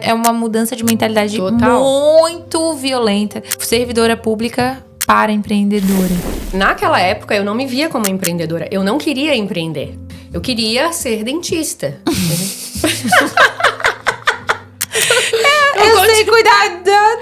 é uma mudança de mentalidade Total. muito violenta. Servidora pública para empreendedora. Naquela época, eu não me via como empreendedora. Eu não queria empreender. Eu queria ser dentista. Eu sei cuidar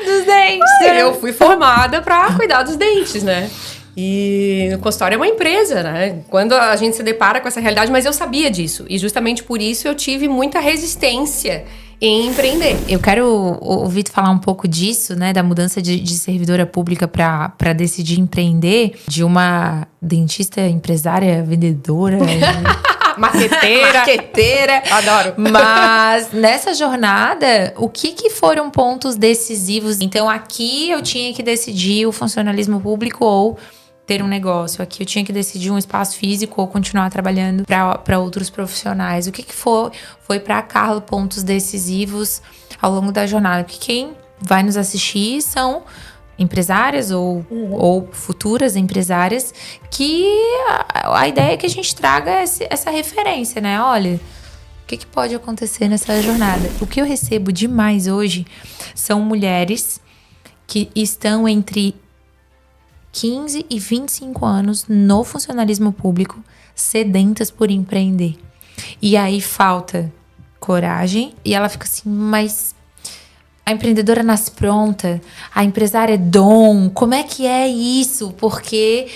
dos dentes. Eu fui formada pra cuidar dos dentes, né? E o consultório é uma empresa, né? Quando a gente se depara com essa realidade, mas eu sabia disso. E justamente por isso eu tive muita resistência em empreender. Eu quero ouvir tu falar um pouco disso, né? Da mudança de servidora pública pra decidir empreender. De uma dentista, empresária, vendedora... Marqueteira. Adoro. Mas nessa jornada, o que foram pontos decisivos? Então, aqui eu tinha que decidir o funcionalismo público ou ter um negócio. Aqui eu tinha que decidir um espaço físico ou continuar trabalhando para outros profissionais. O que foi para Carla pontos decisivos ao longo da jornada? Porque quem vai nos assistir são empresárias ou futuras empresárias, que a ideia é que a gente traga essa referência, né? Olha, o que pode acontecer nessa jornada? O que eu recebo demais hoje são mulheres que estão entre 15 e 25 anos no funcionalismo público, sedentas por empreender. E aí falta coragem e ela fica assim, mas... a empreendedora nasce pronta, a empresária é dom, como é que é isso? Porque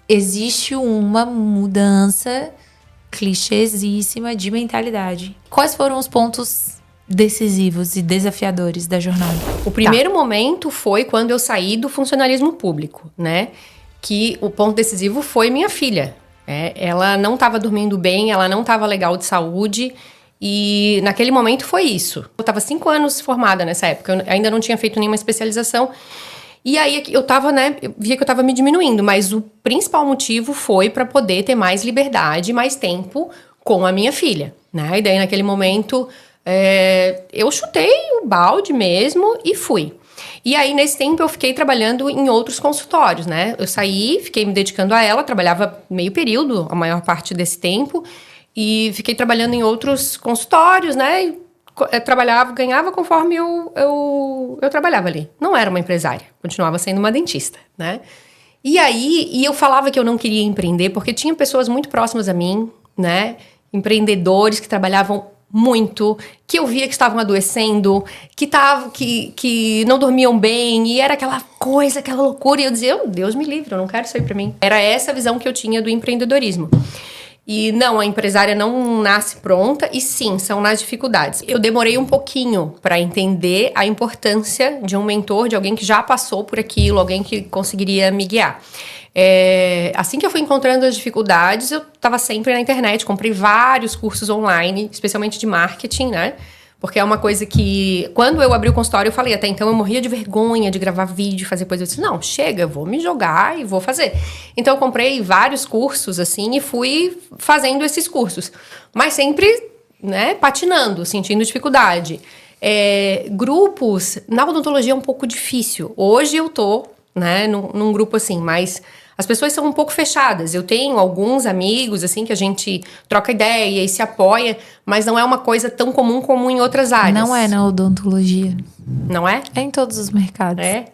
existe uma mudança clichêsíssima de mentalidade. Quais foram os pontos decisivos e desafiadores da jornada? O primeiro momento foi quando eu saí do funcionalismo público, né? Que o ponto decisivo foi minha filha. Ela não estava dormindo bem, ela não estava legal de saúde. E naquele momento foi isso. Eu estava 5 anos formada nessa época, eu ainda não tinha feito nenhuma especialização. E aí eu tava, né, eu via que eu tava me diminuindo, mas o principal motivo foi para poder ter mais liberdade, mais tempo com a minha filha, né? E daí naquele momento eu chutei o balde mesmo e fui. E aí nesse tempo eu fiquei trabalhando em outros consultórios, né? Eu saí, fiquei me dedicando a ela, trabalhava meio período, a maior parte desse tempo. E fiquei trabalhando em outros consultórios, né? E trabalhava, ganhava conforme eu trabalhava ali. Não era uma empresária, continuava sendo uma dentista, né? E aí, eu falava que eu não queria empreender, porque tinha pessoas muito próximas a mim, né? Empreendedores que trabalhavam muito, que eu via que estavam adoecendo, que não dormiam bem, e era aquela coisa, aquela loucura. E eu dizia, Deus me livre, eu não quero isso aí pra mim. Era essa a visão que eu tinha do empreendedorismo. E não, a empresária não nasce pronta, e sim, são nas dificuldades. Eu demorei um pouquinho para entender a importância de um mentor, de alguém que já passou por aquilo, alguém que conseguiria me guiar. Assim que eu fui encontrando as dificuldades, eu estava sempre na internet, comprei vários cursos online, especialmente de marketing, né? Porque é uma coisa que, quando eu abri o consultório, eu falei, até então eu morria de vergonha de gravar vídeo, fazer coisa. Eu disse, não, chega, eu vou me jogar e vou fazer. Então eu comprei vários cursos, assim, e fui fazendo esses cursos. Mas sempre, né, patinando, sentindo dificuldade. Grupos, na odontologia é um pouco difícil. Hoje eu tô, né, num grupo assim, mas... as pessoas são um pouco fechadas. Eu tenho alguns amigos, assim, que a gente troca ideia e se apoia, mas não é uma coisa tão comum como em outras áreas. Não é na odontologia. Não é? É em todos os mercados. É.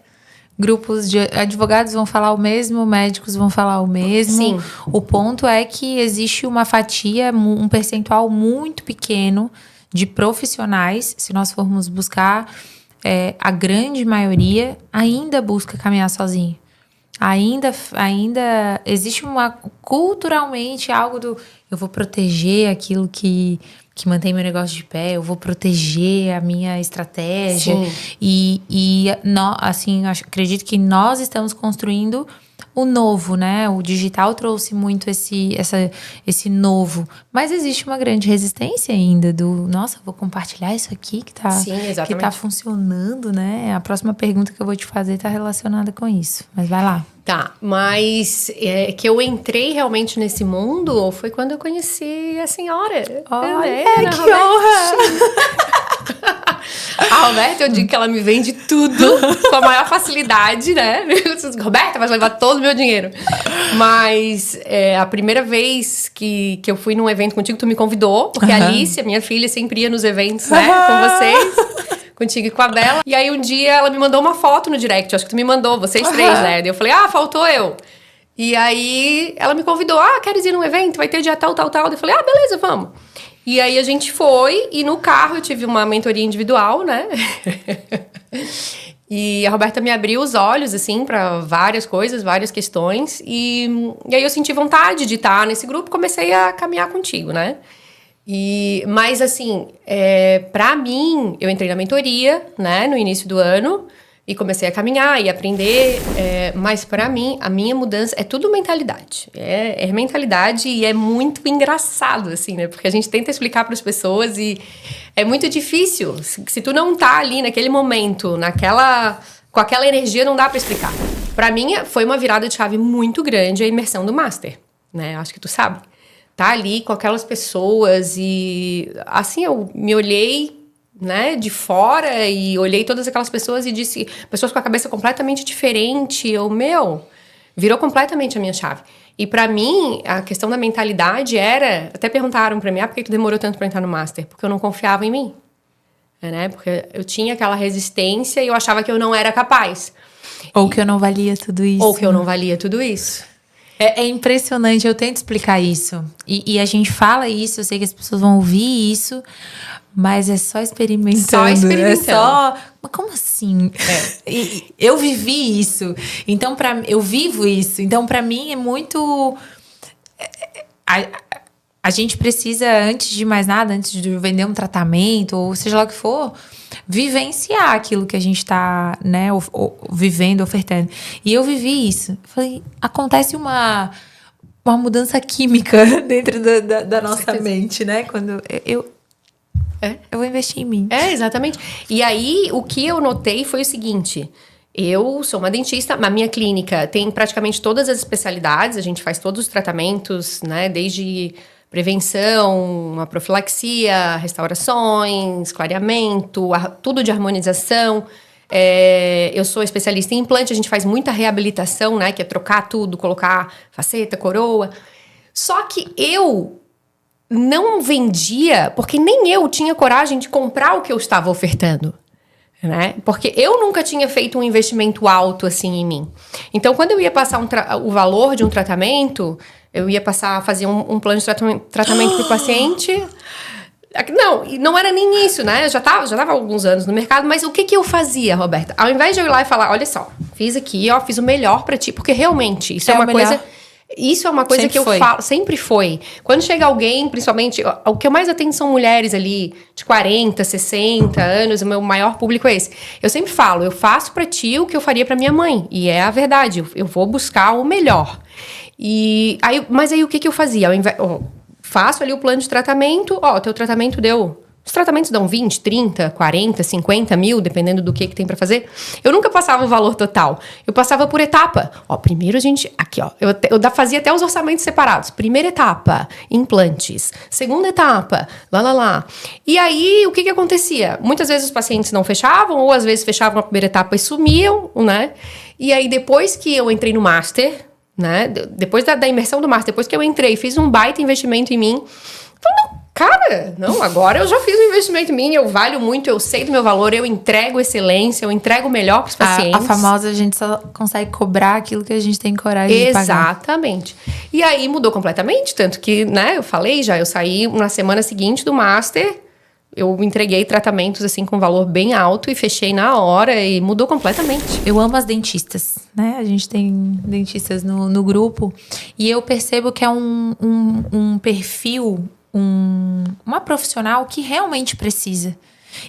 Grupos de advogados vão falar o mesmo, médicos vão falar o mesmo. Sim. O ponto é que existe uma fatia, um percentual muito pequeno de profissionais, se nós formos buscar, a grande maioria ainda busca caminhar sozinho. Ainda existe culturalmente algo do eu vou proteger aquilo que mantém meu negócio de pé, eu vou proteger a minha estratégia. Sim. Assim, acredito que nós estamos construindo o novo, né? O digital trouxe muito esse novo. Mas existe uma grande resistência ainda nossa, vou compartilhar isso aqui que tá funcionando, né? A próxima pergunta que eu vou te fazer tá relacionada com isso. Mas vai lá. Tá, mas que eu entrei realmente nesse mundo foi quando eu conheci a senhora. Olha, que honra! A Roberta, eu digo que ela me vende tudo com a maior facilidade, né? Roberta, vai levar todo o meu dinheiro. Mas a primeira vez que eu fui num evento contigo, tu me convidou, porque a Alice, minha filha, sempre ia nos eventos, né, com vocês. contigo e com a Bela. E aí um dia ela me mandou uma foto no direct, acho que tu me mandou, vocês três, né? Daí eu falei, faltou eu. E aí ela me convidou, queres ir num evento? Vai ter dia tal. Daí eu falei, beleza, vamos. E aí a gente foi, e no carro eu tive uma mentoria individual, né? E a Roberta me abriu os olhos, assim, para várias coisas, várias questões. E aí eu senti vontade de estar nesse grupo, comecei a caminhar contigo, né? Mas, assim, pra mim, eu entrei na mentoria, né, no início do ano. E comecei a caminhar e aprender, mas pra mim, a minha mudança é tudo mentalidade. É mentalidade e é muito engraçado, assim, né? Porque a gente tenta explicar pras pessoas e é muito difícil. Se tu não tá ali naquele momento, com aquela energia, não dá pra explicar. Pra mim, foi uma virada de chave muito grande a imersão do Master, né? Acho que tu sabe. Tá ali com aquelas pessoas e, assim, eu me olhei, né, de fora e olhei todas aquelas pessoas e disse, pessoas com a cabeça completamente diferente, virou completamente a minha chave. E pra mim, a questão da mentalidade até perguntaram pra mim, por que tu demorou tanto pra entrar no Master? Porque eu não confiava em mim, né, porque eu tinha aquela resistência e eu achava que eu não era capaz. Ou que eu não valia tudo isso. É impressionante, eu tento explicar isso. E a gente fala isso, eu sei que as pessoas vão ouvir isso, mas é só experimentando. Mas como assim? Eu vivi isso. Então, eu vivo isso. Então, pra mim, é muito... A gente precisa, antes de mais nada, antes de vender um tratamento, ou seja lá o que for, vivenciar aquilo que a gente tá, né, vivendo, ofertando. E eu vivi isso. Falei, acontece uma mudança química dentro da nossa mente, né? Quando eu vou investir em mim. Exatamente. E aí, o que eu notei foi o seguinte... Eu sou uma dentista, a minha clínica tem praticamente todas as especialidades, a gente faz todos os tratamentos, né? Desde prevenção, a profilaxia, restaurações, clareamento, tudo de harmonização. Eu sou especialista em implante, a gente faz muita reabilitação, né? Que é trocar tudo, colocar faceta, coroa. Só que eu não vendia, porque nem eu tinha coragem de comprar o que eu estava ofertando. Né? Porque eu nunca tinha feito um investimento alto assim em mim. Então, quando eu ia passar o valor de um tratamento, eu ia fazer um plano de tratamento para o paciente. Não era nem isso, né? Eu já tava há alguns anos no mercado, mas o que eu fazia, Roberta? Ao invés de eu ir lá e falar, olha só, fiz aqui, fiz o melhor para ti, porque realmente isso é uma coisa... Isso é uma coisa que eu falo, sempre foi. Quando chega alguém, principalmente, o que eu mais atendo são mulheres ali de 40, 60 anos, o meu maior público é esse. Eu sempre falo, eu faço pra ti o que eu faria pra minha mãe. E é a verdade, eu vou buscar o melhor. Mas aí o que eu fazia? Faço ali o plano de tratamento, teu tratamento deu... Os tratamentos dão 20, 30, 40, 50 mil, dependendo do que tem pra fazer. Eu nunca passava o valor total. Eu passava por etapa. Primeiro a gente... Aqui, eu fazia até os orçamentos separados. Primeira etapa, implantes. Segunda etapa, lá. E aí, o que acontecia? Muitas vezes os pacientes não fechavam, ou às vezes fechavam a primeira etapa e sumiam, né? E aí, depois que eu entrei no Master, né? Depois da imersão do Master, depois que eu entrei, fiz um baita investimento em mim. Falei, agora eu já fiz um investimento em mim, eu valho muito, eu sei do meu valor, eu entrego excelência, eu entrego o melhor para os pacientes. A famosa, a gente só consegue cobrar aquilo que a gente tem coragem de pagar. Exatamente. E aí mudou completamente, tanto que, né, eu saí na semana seguinte do Master, eu entreguei tratamentos, assim, com valor bem alto e fechei na hora e mudou completamente. Eu amo as dentistas, né? A gente tem dentistas no grupo e eu percebo que é um perfil... uma profissional que realmente precisa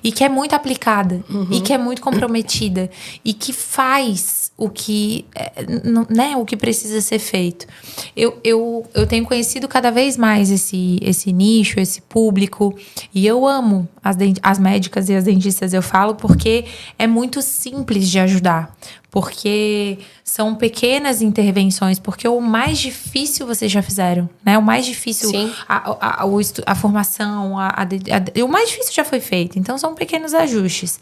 e que é muito aplicada e que é muito comprometida e que faz o que, né, o que precisa ser feito. Eu tenho conhecido cada vez mais esse nicho, esse público, e eu amo as médicas e as dentistas, eu falo, porque é muito simples de ajudar. Porque são pequenas intervenções, porque o mais difícil vocês já fizeram, né? O mais difícil, a formação, o mais difícil já foi feito. Então, são pequenos ajustes.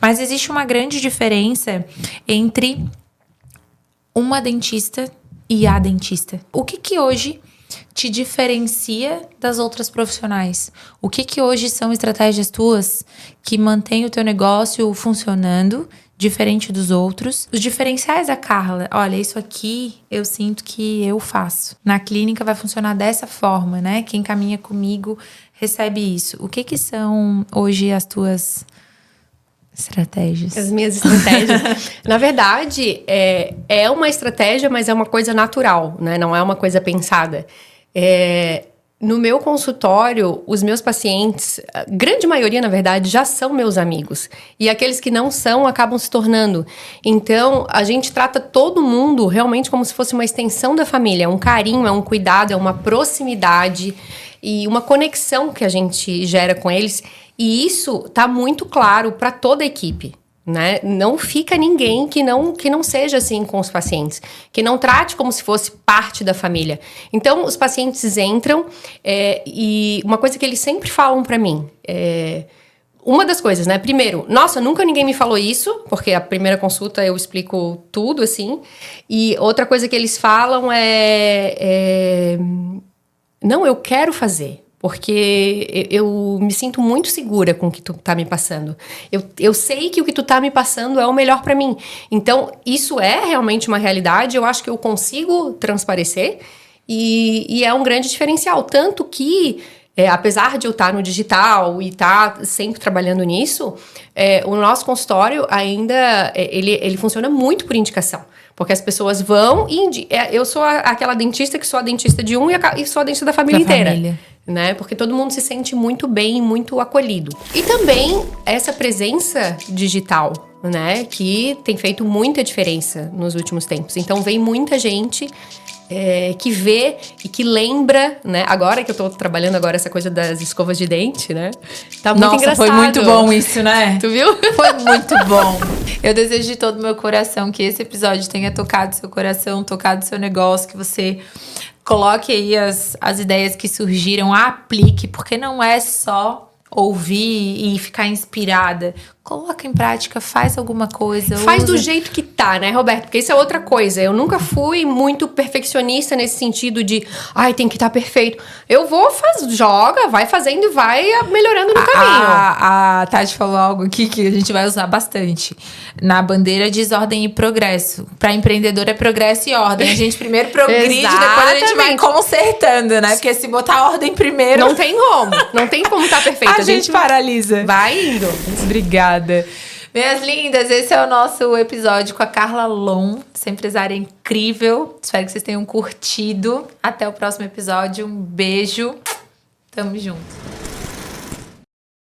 Mas existe uma grande diferença entre uma dentista e a dentista. O que hoje te diferencia das outras profissionais? O que hoje são estratégias tuas que mantêm o teu negócio funcionando diferente dos outros? Os diferenciais da Carla, olha, isso aqui eu sinto que eu faço. Na clínica vai funcionar dessa forma, né? Quem caminha comigo recebe isso. O que são hoje as tuas estratégias? As minhas estratégias. Na verdade, é uma estratégia, mas é uma coisa natural, né? Não é uma coisa pensada. No meu consultório, os meus pacientes, a grande maioria, na verdade, já são meus amigos. E aqueles que não são, acabam se tornando. Então, a gente trata todo mundo realmente como se fosse uma extensão da família. É um carinho, é um cuidado, é uma proximidade e uma conexão que a gente gera com eles. E isso tá muito claro para toda a equipe. Né? Não fica ninguém que não seja assim com os pacientes, que não trate como se fosse parte da família. Então, os pacientes entram e uma coisa que eles sempre falam para mim, uma das coisas, né? Primeiro, nossa, nunca ninguém me falou isso, porque a primeira consulta eu explico tudo, assim. E outra coisa que eles falam não, eu quero fazer. Porque eu me sinto muito segura com o que tu tá me passando. Eu sei que o que tu tá me passando é o melhor pra mim. Então, isso é realmente uma realidade. Eu acho que eu consigo transparecer. E é um grande diferencial. Tanto que, apesar de eu estar no digital e estar sempre trabalhando nisso, o nosso consultório ainda, ele funciona muito por indicação. Porque as pessoas vão e... eu sou aquela dentista que sou a dentista de um e sou a dentista da família inteira. Né? Porque todo mundo se sente muito bem, muito acolhido. E também essa presença digital, né? Que tem feito muita diferença nos últimos tempos. Então, vem muita gente que vê e que lembra, né? Agora que eu tô trabalhando essa coisa das escovas de dente, né? Tá muito engraçado. Foi muito bom isso, né? Tu viu? Foi muito bom. Eu desejo de todo o meu coração que esse episódio tenha tocado seu coração, tocado seu negócio, que você coloque aí as ideias que surgiram, aplique, porque não é só ouvir e ficar inspirada. Coloca em prática, faz alguma coisa. Faz do jeito que tá, né, Roberto? Porque isso é outra coisa. Eu nunca fui muito perfeccionista nesse sentido de, tem que estar perfeito. Eu vou, joga, vai fazendo e vai melhorando no caminho. A Tati falou algo aqui que a gente vai usar bastante. Na bandeira diz ordem e progresso. Para empreendedor é progresso e ordem. A gente primeiro progride, depois a gente vai consertando, né? Porque se botar ordem primeiro... Não tem como. Não tem como estar perfeito. A gente paralisa. Vai indo. Obrigada. Minhas lindas, esse é o nosso episódio com a Carla Lon, essa empresária incrível. Espero que vocês tenham curtido. Até o próximo episódio. Um beijo. Tamo junto.